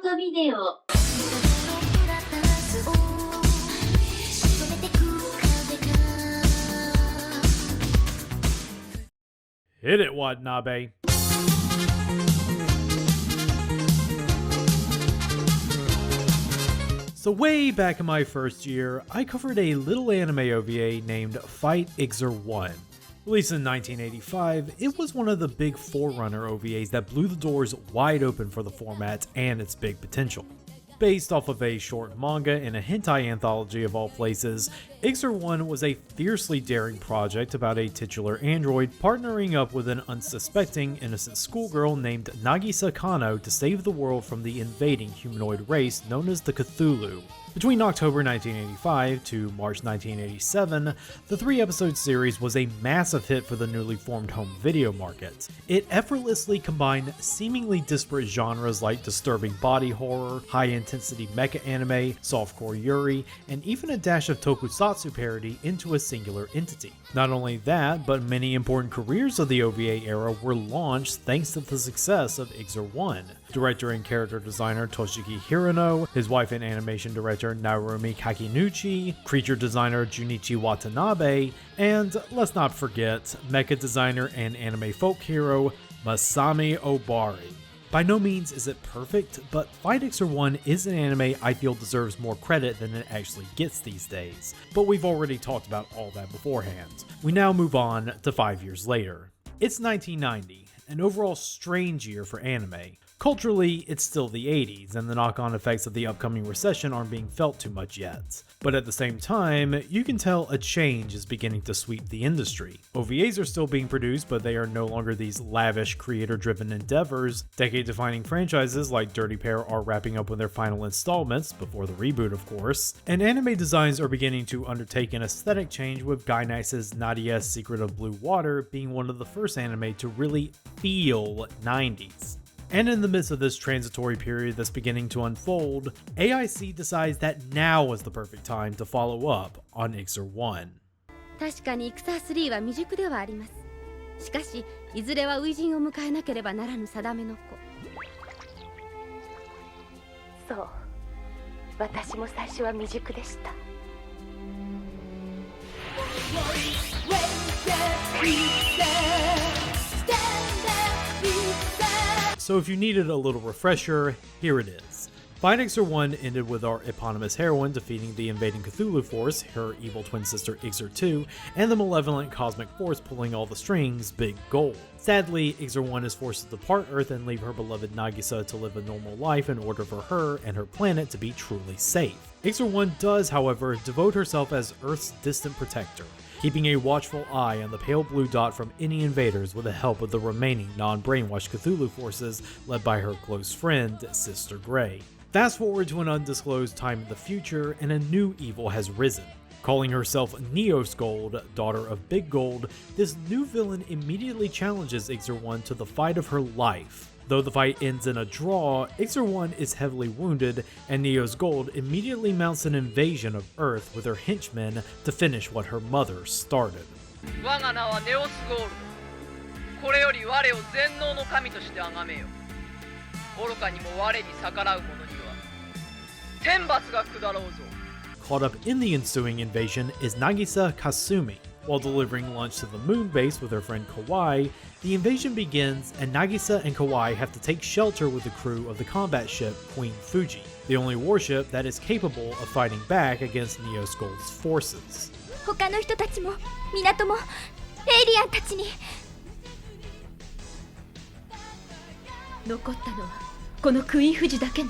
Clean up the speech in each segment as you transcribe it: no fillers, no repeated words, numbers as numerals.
トビデオ Hit it, Watanabe. So way back in my first year, I covered a little anime OVA named Fight Iczer One. Released in 1985, it was one of the big forerunner OVAs that blew the doors wide open for the format and its big potential. Based off of a short manga and a hentai anthology of all places, Iczer One was a fiercely daring project about a titular android partnering up with an unsuspecting, innocent schoolgirl named Nagisa Kano to save the world from the invading humanoid race known as the Cthulhu. Between October 1985 to March 1987, the 3-episode series was a massive hit for the newly formed home video market. It effortlessly combined seemingly disparate genres like disturbing body horror, high-intensity mecha anime, softcore yuri, and even a dash of tokusatsu parody into a singular entity. Not only that, but many important careers of the OVA era were launched thanks to the success of Iczer One. Director and character designer Toshiki Hirano, his wife and animation director Narumi Kakinuchi, creature designer Junichi Watanabe, and let's not forget, mecha designer and anime folk hero Masami Obari. By no means is it perfect, but Fight Iczer One is an anime I feel deserves more credit than it actually gets these days. But we've already talked about all that beforehand. We now move on to 5 years later. It's 1990, an overall strange year for anime. Culturally, it's still the 80s, and the knock-on effects of the upcoming recession aren't being felt too much yet. But at the same time, you can tell a change is beginning to sweep the industry. OVAs are still being produced, but they are no longer these lavish, creator-driven endeavors. Decade-defining franchises like Dirty Pair are wrapping up with their final installments, before the reboot of course, and anime designs are beginning to undertake an aesthetic change, with Gainax's Nadia's Secret of Blue Water being one of the first anime to really feel 90s. And in the midst of this transitory period that's beginning to unfold, AIC decides that now is the perfect time to follow up on Iczer One. 確かにIczer 3は未熟ではあります。しかし、いずれは初陣を迎えなければならぬ定めの子。そう、私も最初は未熟でした。So if you needed a little refresher, here it is. Fight Iczer One ended with our eponymous heroine defeating the invading Cthulhu force, her evil twin sister Iczer 2, and the malevolent cosmic force pulling all the strings, Big Gold. Sadly, Iczer One is forced to depart Earth and leave her beloved Nagisa to live a normal life in order for her and her planet to be truly safe. Iczer One does, however, devote herself as Earth's distant protector, keeping a watchful eye on the pale blue dot from any invaders with the help of the remaining non-brainwashed Cthulhu forces led by her close friend, Sister Grey. Fast forward to an undisclosed time in the future, and a new evil has risen. Calling herself Neos Gold, daughter of Big Gold, this new villain immediately challenges Iczer One to the fight of her life. Though the fight ends in a draw, Iczer One is heavily wounded, and Neos Gold immediately mounts an invasion of Earth with her henchmen to finish what her mother started. 我が名はネオスゴールド。これより我を全能の神として崇めよ。愚かにも我に逆らう者には天罰が下ろうぞ。Caught up in the ensuing invasion is Nagisa Kasumi. While delivering lunch to the moon base with her friend Kawaii, the invasion begins and Nagisa and Kawaii have to take shelter with the crew of the combat ship Queen Fuji, the only warship that is capable of fighting back against Neos Gold's forces. 他の人たちも港もエイリアンたちに残ったのはこのクイーン富士だけね。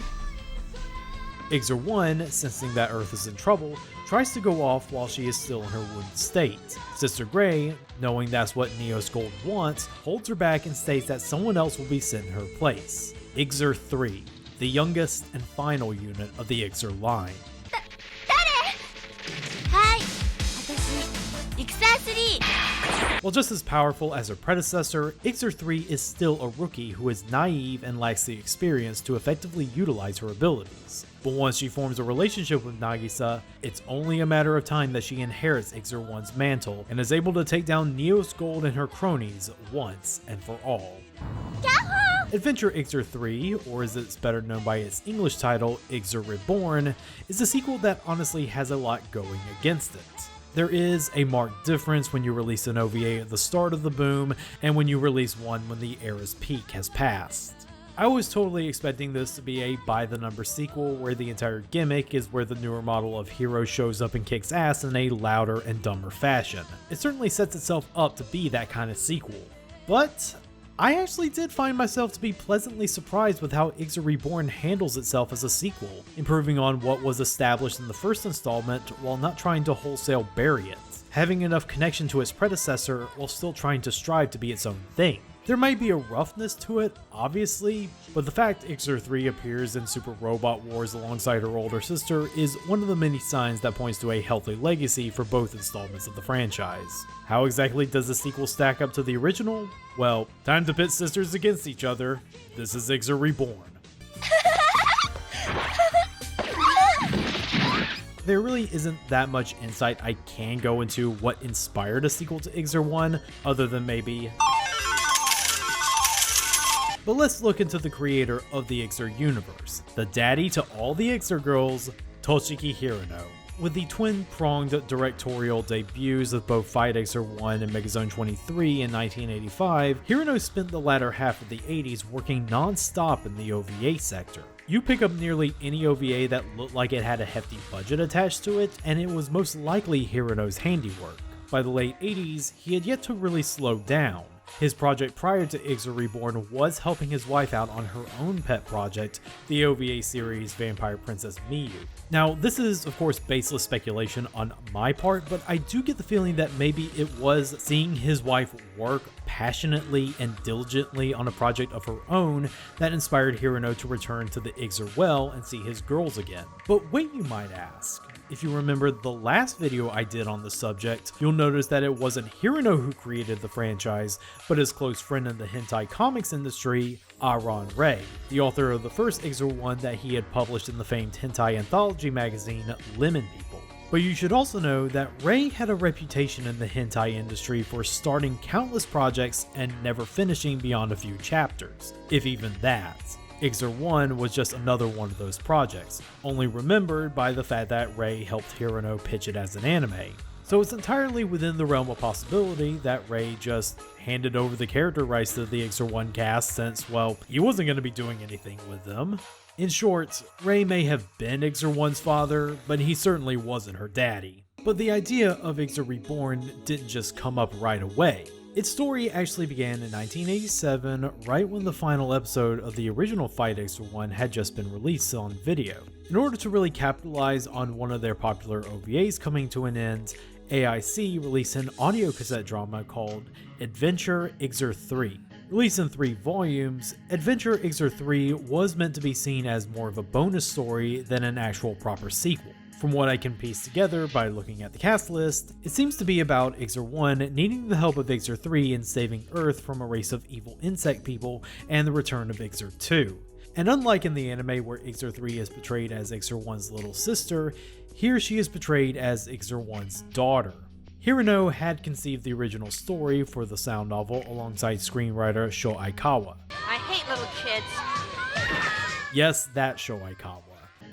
Iczer One, sensing that Earth is in trouble, tries to go off while she is still in her wounded state. Sister Grey, knowing that's what Neos Gold wants, holds her back and states that someone else will be sent in her place. Iczer 3, the youngest and final unit of the Iczer line. はい、私Iczer 3。 While just as powerful as her predecessor, Iczer 3 is still a rookie who is naive and lacks the experience to effectively utilize her abilities. But once she forms a relationship with Nagisa, it's only a matter of time that she inherits Iczer One's mantle and is able to take down Neos Gold and her cronies once and for all. キャッホー Adventure Iczer 3, or as it's better known by its English title, Iczer Reborn, is a sequel that honestly has a lot going against it. There is a marked difference when you release an OVA at the start of the boom and when you release one when the era's peak has passed. I was totally expecting this to be a by-the-number sequel where the entire gimmick is where the newer model of hero shows up and kicks ass in a louder and dumber fashion. It certainly sets itself up to be that kind of sequel. But I actually did find myself to be pleasantly surprised with how Iczer Reborn handles itself as a sequel, improving on what was established in the first installment while not trying to wholesale bury it, having enough connection to its predecessor while still trying to strive to be its own thing. There might be a roughness to it, obviously, but the fact Iczer 3 appears in Super Robot Wars alongside her older sister is one of the many signs that points to a healthy legacy for both installments of the franchise. How exactly does the sequel stack up to the original? Well, time to pit sisters against each other. This is Iczer Reborn. There really isn't that much insight I can go into what inspired a sequel to Iczer 1, other than maybe... But let's look into the creator of the Iczer universe, the daddy to all the Iczer girls, Toshiki Hirano. With the twin-pronged directorial debuts of both Fight Iczer 1 and Megazone 23 in 1985, Hirano spent the latter half of the 80s working non-stop in the OVA sector. You pick up nearly any OVA that looked like it had a hefty budget attached to it, and it was most likely Hirano's handiwork. By the late 80s, he had yet to really slow down. His project prior to Iczer Reborn was helping his wife out on her own pet project, the OVA series Vampire Princess Miyu. Now, this is of course baseless speculation on my part, but I do get the feeling that maybe it was seeing his wife work passionately and diligently on a project of her own that inspired Hirano to return to the Iczer well and see his girls again. But wait, you might ask. If you remember the last video I did on the subject, you'll notice that it wasn't Hirano who created the franchise, but his close friend in the hentai comics industry, Aaron Ray, the author of the first Iczer One that he had published in the famed hentai anthology magazine Lemon People. But you should also know that Ray had a reputation in the hentai industry for starting countless projects and never finishing beyond a few chapters, if even that. Iczer One was just another one of those projects, only remembered by the fact that Ray helped Hirano pitch it as an anime. So it's entirely within the realm of possibility that Ray just handed over the character rights to the Iczer One cast since, well, he wasn't going to be doing anything with them. In short, Ray may have been Iczer One's father, but he certainly wasn't her daddy. But the idea of Iczer Reborn didn't just come up right away. Its story actually began in 1987, right when the final episode of the original Fight Iczer One had just been released on video. In order to really capitalize on one of their popular OVAs coming to an end, AIC released an audio cassette drama called Adventure Iczer 3. Released in 3 volumes, Adventure Iczer 3 was meant to be seen as more of a bonus story than an actual proper sequel. From what I can piece together by looking at the cast list, it seems to be about Iczer 1 needing the help of Iczer 3 in saving Earth from a race of evil insect people and the return of Iczer 2. And unlike in the anime where Iczer 3 is portrayed as Iczer 1's little sister, here she is portrayed as Iczer 1's daughter. Hirano had conceived the original story for the sound novel alongside screenwriter Sho Aikawa. I hate little kids. Yes, that Sho Aikawa.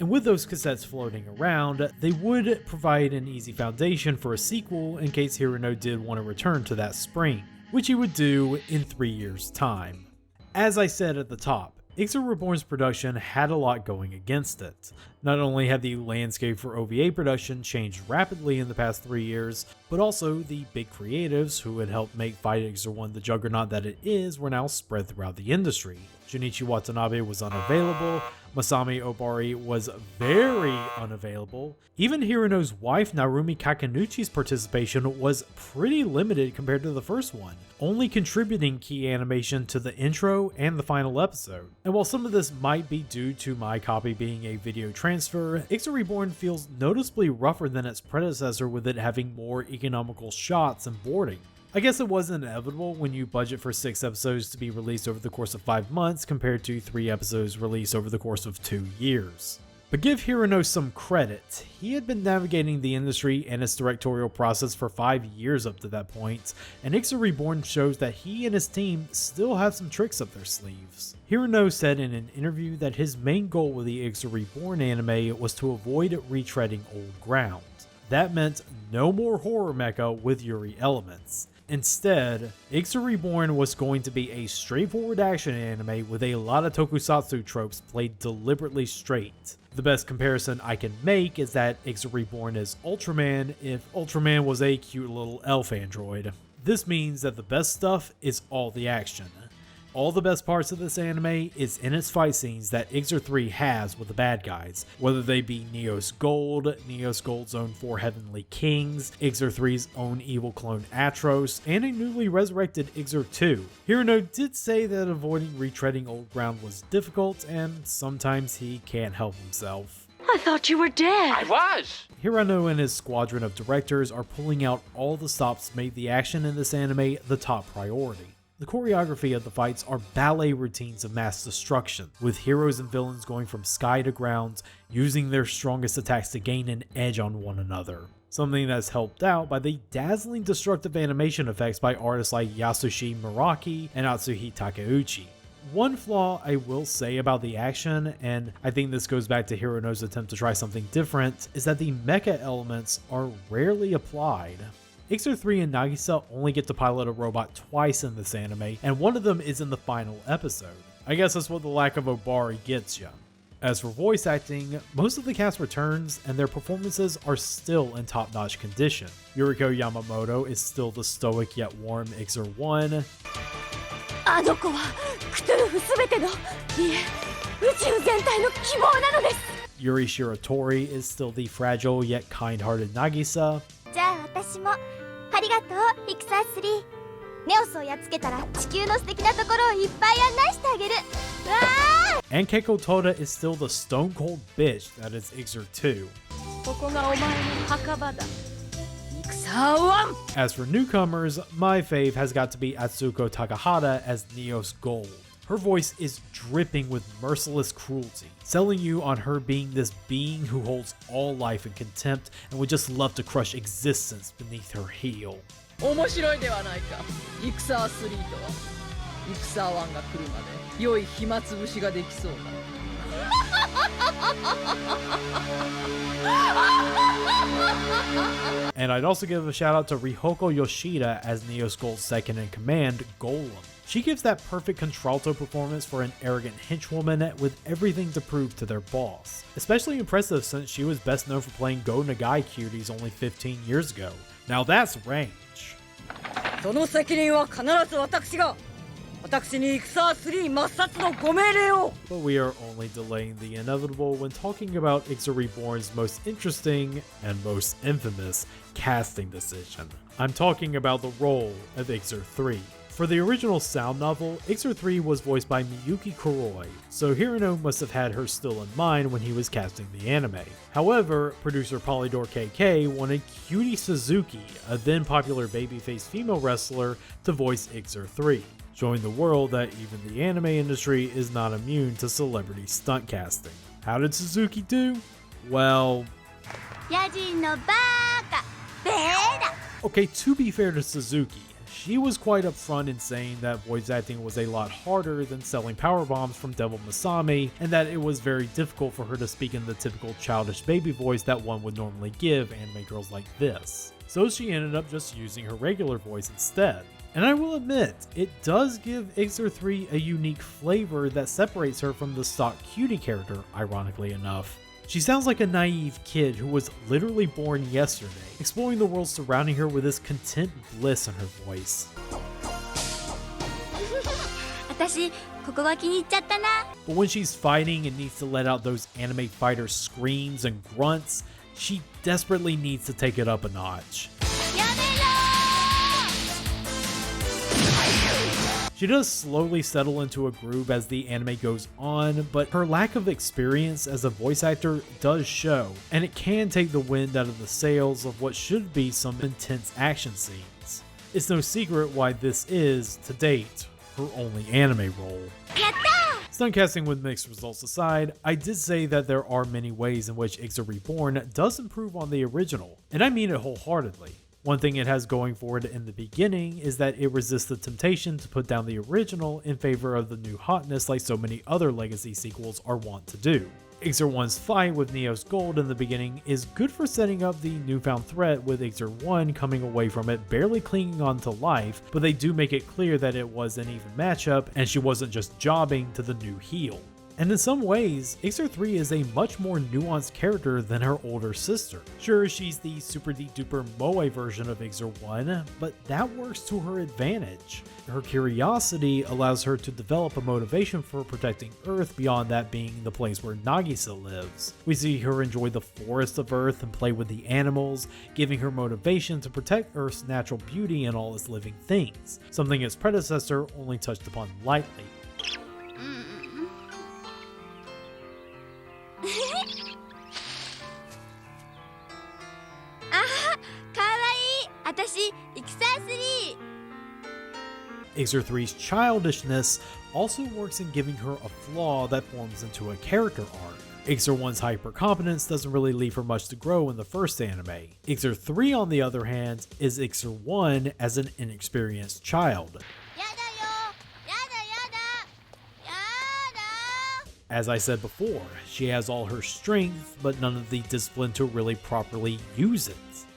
And with those cassettes floating around, they would provide an easy foundation for a sequel in case Hirano did want to return to that spring, which he would do in 3 years' time. As I said at the top, Iczer Reborn's production had a lot going against it. Not only had the landscape for OVA production changed rapidly in the past 3 years, but also the big creatives who had helped make Fight Iczer One the juggernaut that it is were now spread throughout the industry. Junichi Watanabe was unavailable, Masami Obari was very unavailable. Even Hirano's wife Narumi Kakanuchi's participation was pretty limited compared to the first one, only contributing key animation to the intro and the final episode. And while some of this might be due to my copy being a video transfer, Iczer Reborn feels noticeably rougher than its predecessor, with it having more economical shots and boarding. I guess it was inevitable when you budget for 6 episodes to be released over the course of 5 months compared to 3 episodes released over the course of 2 years. But give Hirano some credit. He had been navigating the industry and its directorial process for 5 years up to that point, and Iczer Reborn shows that he and his team still have some tricks up their sleeves. Hirano said in an interview that his main goal with the Iczer Reborn anime was to avoid retreading old ground. That meant no more horror mecha with Yuri elements. Instead, Iczer Reborn was going to be a straightforward action anime with a lot of tokusatsu tropes played deliberately straight. The best comparison I can make is that Iczer Reborn is Ultraman if Ultraman was a cute little elf android. This means that the best stuff is all the action. All the best parts of this anime is in its fight scenes that Iczer 3 has with the bad guys, whether they be Neos Gold, Neos Gold's own 4 Heavenly Kings, Iczer 3's own evil clone Atros, and a newly resurrected Iczer 2. Hirano did say that avoiding retreading old ground was difficult, and sometimes he can't help himself. I thought you were dead. I was! Hirano and his squadron of directors are pulling out all the stops to make the action in this anime the top priority. The choreography of the fights are ballet routines of mass destruction, with heroes and villains going from sky to ground, using their strongest attacks to gain an edge on one another. Something that's helped out by the dazzling destructive animation effects by artists like Yasushi Muraki and Atsuhi Takeuchi. One flaw I will say about the action, and I think this goes back to Hirano's attempt to try something different, is that the mecha elements are rarely applied. Iczer 3 and Nagisa only get to pilot a robot twice in this anime, and one of them is in the final episode. I guess that's what the lack of Obari gets ya. As for voice acting, most of the cast returns, and their performances are still in top-notch condition. Yuriko Yamamoto is still the stoic yet warm Iczer One. あの子はクトゥルフ全ての、いえ、宇宙全体の希望なのです。 Yuri Shiratori is still the fragile yet kind-hearted Nagisa. じゃあ私もありがとうイクサー3。ネオスをやっつけたら地球の素敵なところをいっぱい案内してあげる。わー And KYOTO is still the stone-cold bitch that is Iczer 2. ここがお前の墓場だ。Iczer One! As for newcomers, my fave has got to be Atsuko Takahata as Neos Gold. Her voice is dripping with merciless cruelty, selling you on her being this being who holds all life in contempt and would just love to crush existence beneath her heel. 面白いではないか。イクサー3とはイクサー1が来るまで良い暇つぶしができそうだ。And I'd also give a shout out to Rihoko Yoshida as Neos Gold's second in command, Golem. She gives that perfect contralto performance for an arrogant henchwoman with everything to prove to their boss. Especially impressive since she was best known for playing Go Nagai cuties only 15 years ago. Now that's range. その責任は必ず私が。私にイクサー3抹殺のご命令を。 But we are only delaying the inevitable when talking about Iczer Reborn's most interesting and most infamous casting decision. I'm talking about the role of Iczer 3. For the original sound novel, Iczer 3 was voiced by Miyuki Kuroi, so Hirano must have had her still in mind when he was casting the anime. However, producer Polydor KK wanted Cutie Suzuki, a then popular babyface female wrestler, to voice Iczer 3, showing the world that even the anime industry is not immune to celebrity stunt casting. How did Suzuki do? Well... 野人のバカベーダ Okay, to be fair to Suzuki, she was quite upfront in saying that voice acting was a lot harder than selling power bombs from Devil Masami, and that it was very difficult for her to speak in the typical childish baby voice that one would normally give anime girls like this. So she ended up just using her regular voice instead. And I will admit, it does give Iczer 3 a unique flavor that separates her from the stock cutie character, ironically enough. She sounds like a naive kid who was literally born yesterday, exploring the world surrounding her with this content bliss in her voice. 私ここが気に入っちゃったな。 But when she's fighting and needs to let out those anime fighter screams and grunts, she desperately needs to take it up a notch. やめろ She does slowly settle into a groove as the anime goes on, but her lack of experience as a voice actor does show, and it can take the wind out of the sails of what should be some intense action scenes. It's no secret why this is, to date, her only anime role. やった Stunt casting with mixed results aside, I did say that there are many ways in which Iczer Reborn does improve on the original, and I mean it wholeheartedly. One thing it has going for it in the beginning is that it resists the temptation to put down the original in favor of the new hotness like so many other legacy sequels are wont to do. Iczer One's fight with Neos Gold in the beginning is good for setting up the newfound threat, with Iczer One coming away from it barely clinging on to life, but they do make it clear that it was an even matchup and she wasn't just jobbing to the new heel. And in some ways, Iczer 3 is a much more nuanced character than her older sister. Sure, she's the super duper moe version of Iczer 1, but that works to her advantage. Her curiosity allows her to develop a motivation for protecting Earth beyond that being the place where Nagisa lives. We see her enjoy the forest of Earth and play with the animals, giving her motivation to protect Earth's natural beauty and all its living things, something its predecessor only touched upon lightly. 私、Iczer 3! Iczer 3's childishness also works in giving her a flaw that forms into a character arc. Iczer 1's hyper-competence doesn't really leave her much to grow in the first anime. Iczer 3, on the other hand, is Iczer 1 as an inexperienced child. As I said before, she has all her strength, but none of the discipline to really properly use it.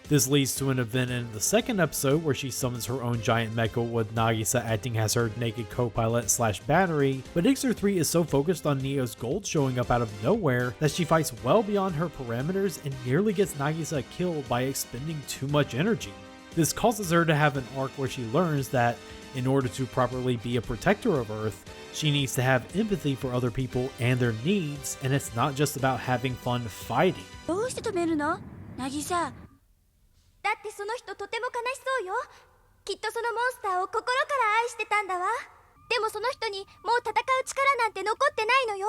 This leads to an event in the second episode where she summons her own giant mecha with Nagisa acting as her naked co-pilot / battery, but Iczer 3 is so focused on Neos Gold showing up out of nowhere that she fights well beyond her parameters and nearly gets Nagisa killed by expending too much energy. This causes her to have an arc where she learns that in order to properly be a protector of Earth, she needs to have empathy for other people and their needs, and it's not just about having fun fighting. どうして止めるの？渚。だってその人とても悲しそうよ。きっとそのモンスターを心から愛してたんだわ。でもその人にもう戦う力なんて残ってないのよ。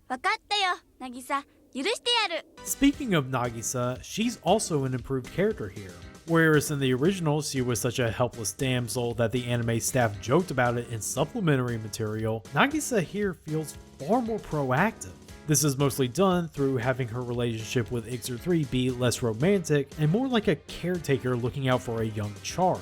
わかったよ、渚。許してやる。Speaking of Nagisa, she's also an improved character here. Whereas in the original, she was such a helpless damsel that the anime staff joked about it in supplementary material, Nagisa here feels far more proactive. This is mostly done through having her relationship with Iczer 3 be less romantic and more like a caretaker looking out for a young charge.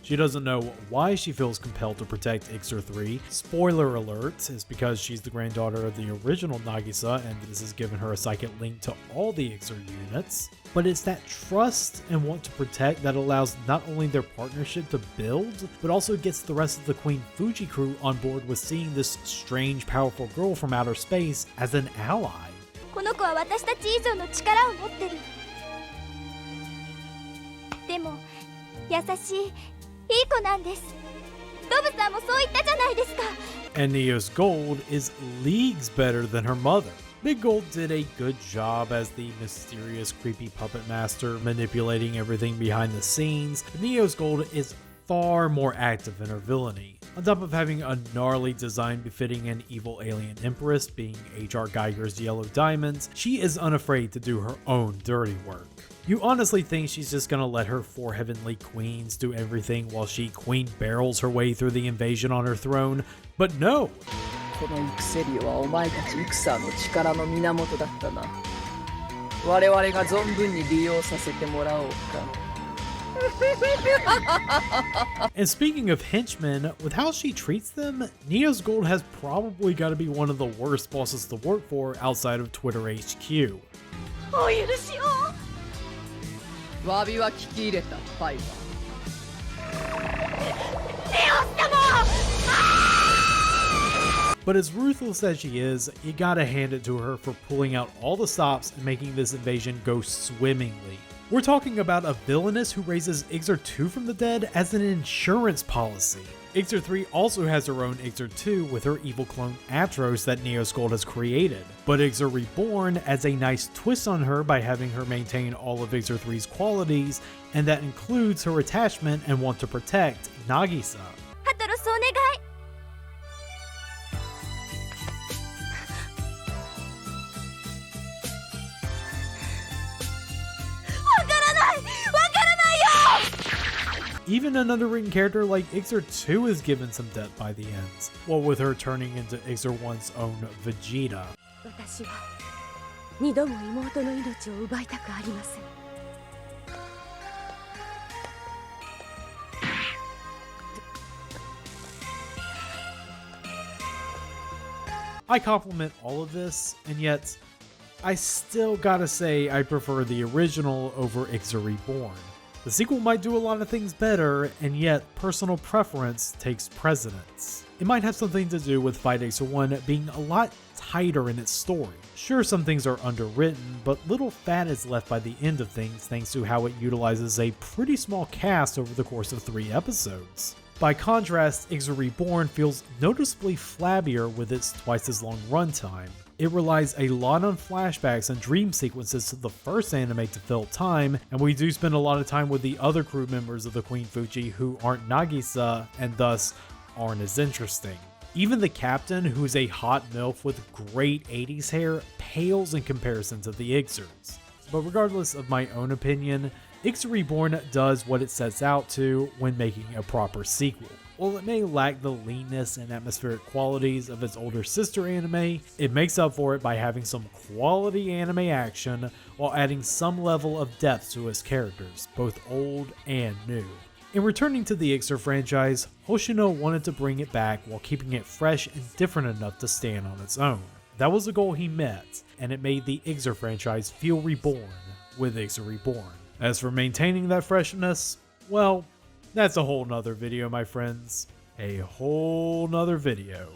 She doesn't know why she feels compelled to protect Iczer 3. Spoiler alert, is because she's the granddaughter of the original Nagisa and this has given her a psychic link to all the Iczer units. But it's that trust and want to protect that allows not only their partnership to build, but also gets the rest of the Queen Fuji crew on board with seeing this strange, powerful girl from outer space as an ally. この子は私たち以上の力を持ってる。でも、優しい。いい子なんです。ドブさんもそう言ったじゃないですか。And Neos Gold is leagues better than her mother. Big Gold did a good job as the mysterious, creepy puppet master, manipulating everything behind the scenes. But Neos Gold is far more active in her villainy. On top of having a gnarly design befitting an evil alien empress, being H.R. Geiger's Yellow Diamonds, she is unafraid to do her own dirty work. You honestly think she's just gonna let her 4 heavenly queens do everything while she queen barrels her way through the invasion on her throne? But no! このイクセリオはお前たちイクサーの力の源だったな。我々が存分に利用させてもらおうか。And speaking of henchmen, with how she treats them, Neos Gold has probably got to be one of the worst bosses to work for outside of Twitter HQ. お許しを。詫びは聞き入れた、ファイバー。But as ruthless as she is, you gotta hand it to her for pulling out all the stops and making this invasion go swimmingly. We're talking about a villainess who raises Iczer 2 from the dead as an insurance policy. Iczer 3 also has her own Iczer 2 with her evil clone Atros that Neos Gold has created, but Iczer Reborn adds a nice twist on her by having her maintain all of Iczer 3's qualities, and that includes her attachment and want to protect Nagisa. ハトロスお願い。Even an underwritten character like Iczer 2 is given some depth by the ends, what with her turning into Iczer 1's own Vegeta. 私は二度も妹の命を奪いたくありません。 I compliment all of this, and yet I still gotta say I prefer the original over Iczer Reborn. The sequel might do a lot of things better, and yet personal preference takes precedence. It might have something to do with Fight Iczer One being a lot tighter in its story. Sure, some things are underwritten, but little fat is left by the end of things thanks to how it utilizes a pretty small cast over the course of 3 episodes. By contrast, Iczer Reborn feels noticeably flabbier with its twice as long runtime. It relies a lot on flashbacks and dream sequences to the first anime to fill time, and we do spend a lot of time with the other crew members of the Queen Fuji who aren't Nagisa and thus aren't as interesting. Even the captain, who's a hot MILF with great 80s hair, pales in comparison to the Iczers. But regardless of my own opinion, Iczer Reborn does what it sets out to when making a proper sequel. While it may lack the leanness and atmospheric qualities of its older sister anime, it makes up for it by having some quality anime action while adding some level of depth to its characters, both old and new. In returning to the Iczer franchise, Hoshino wanted to bring it back while keeping it fresh and different enough to stand on its own. That was a goal he met, and it made the Iczer franchise feel reborn with Iczer Reborn. As for maintaining that freshness, well, that's a whole nother video, my friends. A whole nother video.